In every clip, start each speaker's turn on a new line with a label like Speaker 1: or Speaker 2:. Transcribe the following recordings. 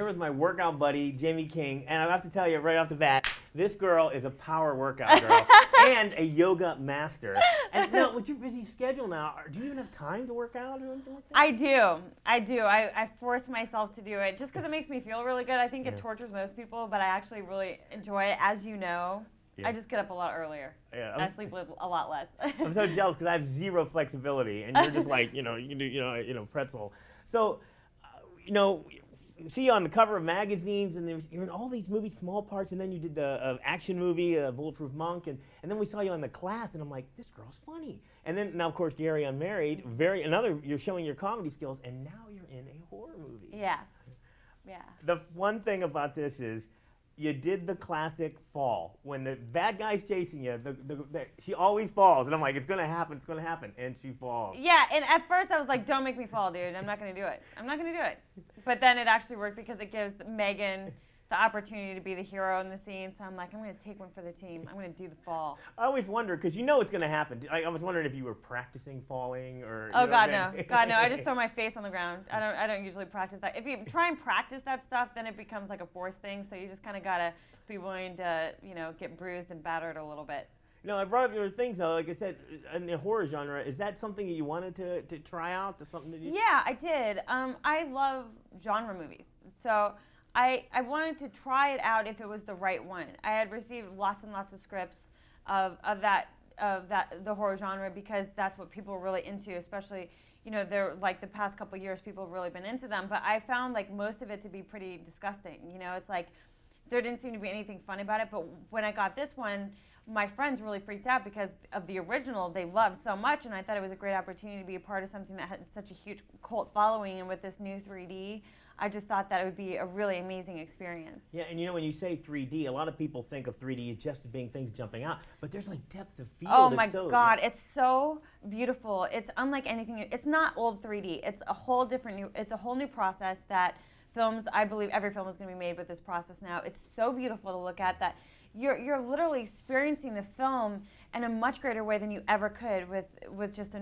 Speaker 1: with my workout buddy, Jaime King, and I have to tell you right off the bat, this girl is a power workout girl and a yoga master. And now, with your busy schedule now, do you even have time to work out or anything like that?
Speaker 2: I do. I force myself to do it just because it makes me feel really good. I think it tortures most people, but I actually really enjoy it. As you know, I just get up a lot earlier. Yeah, I sleep a lot less.
Speaker 1: I'm so jealous because I have zero flexibility, and you're just like, you can do, pretzel. So, see you on the cover of magazines, and you're in all these movies, small parts, and then you did the action movie, Bulletproof Monk, and then we saw you on The Class, and I'm like, this girl's funny. And then now, of course, Gary Unmarried, you're showing your comedy skills, and now you're in a horror movie.
Speaker 2: Yeah.
Speaker 1: The one thing about this is, you did the classic fall. When the bad guy's chasing you, she always falls. And I'm like, it's going to happen, and she falls.
Speaker 2: Yeah, and at first I was like, don't make me fall, dude. I'm not going to do it. But then it actually worked because it gives Megan the opportunity to be the hero in the scene. So I'm like, I'm going to take one for the team. I'm going to do the fall.
Speaker 1: I always wonder, because it's going to happen. I was wondering if you were practicing falling or...
Speaker 2: Oh, God, no. God, no. I just throw my face on the ground. I don't usually practice that. If you try and practice that stuff, then it becomes like a forced thing. So you just kind of got to be willing to, get bruised and battered a little bit.
Speaker 1: I brought up your things, though. Like I said, in the horror genre, is that something that you wanted to try out? Something that you...
Speaker 2: Yeah, I did. I love genre movies. So... I wanted to try it out if it was the right one. I had received lots and lots of scripts of the horror genre because that's what people are really into, especially, they're like the past couple years people have really been into them. But I found like most of it to be pretty disgusting. It's like there didn't seem to be anything fun about it. But when I got this one, my friends really freaked out because of the original they loved so much, and I thought it was a great opportunity to be a part of something that had such a huge cult following, and with this new 3D, I just thought that it would be a really amazing experience.
Speaker 1: Yeah, and when you say 3D, a lot of people think of 3D just as being things jumping out, but there's like depth of field.
Speaker 2: Oh my God, it's so beautiful. It's unlike anything. It's not old 3D. It's a whole new process that I believe every film is going to be made with this process now. It's so beautiful to look at that you're literally experiencing the film in a much greater way than you ever could with just a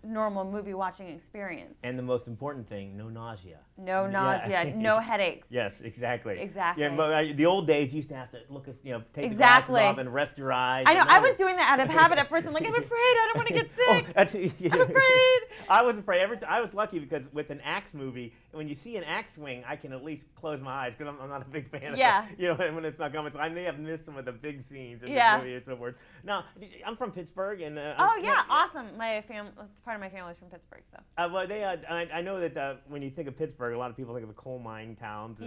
Speaker 2: normal movie watching experience.
Speaker 1: And the most important thing, no nausea.
Speaker 2: No nausea, no headaches.
Speaker 1: Yes, exactly.
Speaker 2: Exactly.
Speaker 1: Yeah, but the old days used to have to take the glasses off and rest your eyes.
Speaker 2: I know. I was doing that out of habit at first. I'm like, I'm afraid. I don't want to get sick. I'm afraid.
Speaker 1: I was afraid. I was lucky because with an axe movie, when you see an axe swing, I can at least close my eyes because I'm not a big fan of it. When it's not coming. So I may have missed some of the big scenes in the movie and so forth. Now, I'm from Pittsburgh, and
Speaker 2: awesome. Part of my family's from Pittsburgh, so.
Speaker 1: I know that when you think of Pittsburgh, a lot of people think of the coal mine towns.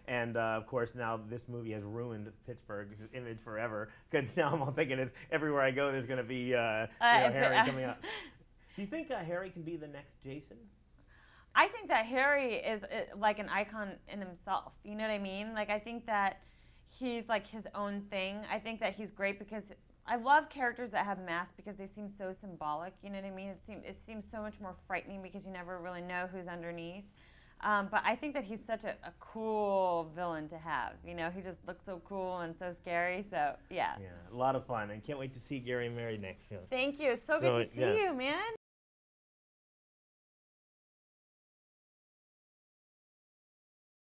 Speaker 1: And of course, now this movie has ruined Pittsburgh's image forever because now I'm all thinking everywhere I go, there's going to be Harry coming out. Do you think Harry can be the next Jason?
Speaker 2: I think that Harry is like an icon in himself. You know what I mean? Like, I think that he's like his own thing. I think that he's great because I love characters that have masks because they seem so symbolic. You know what I mean? It seems so much more frightening because you never really know who's underneath. But I think that he's such a cool villain to have. He just looks so cool and so scary. So yeah.
Speaker 1: Yeah, a lot of fun. I can't wait to see Gary Unmarried next film.
Speaker 2: Thank you. So good to see you, man.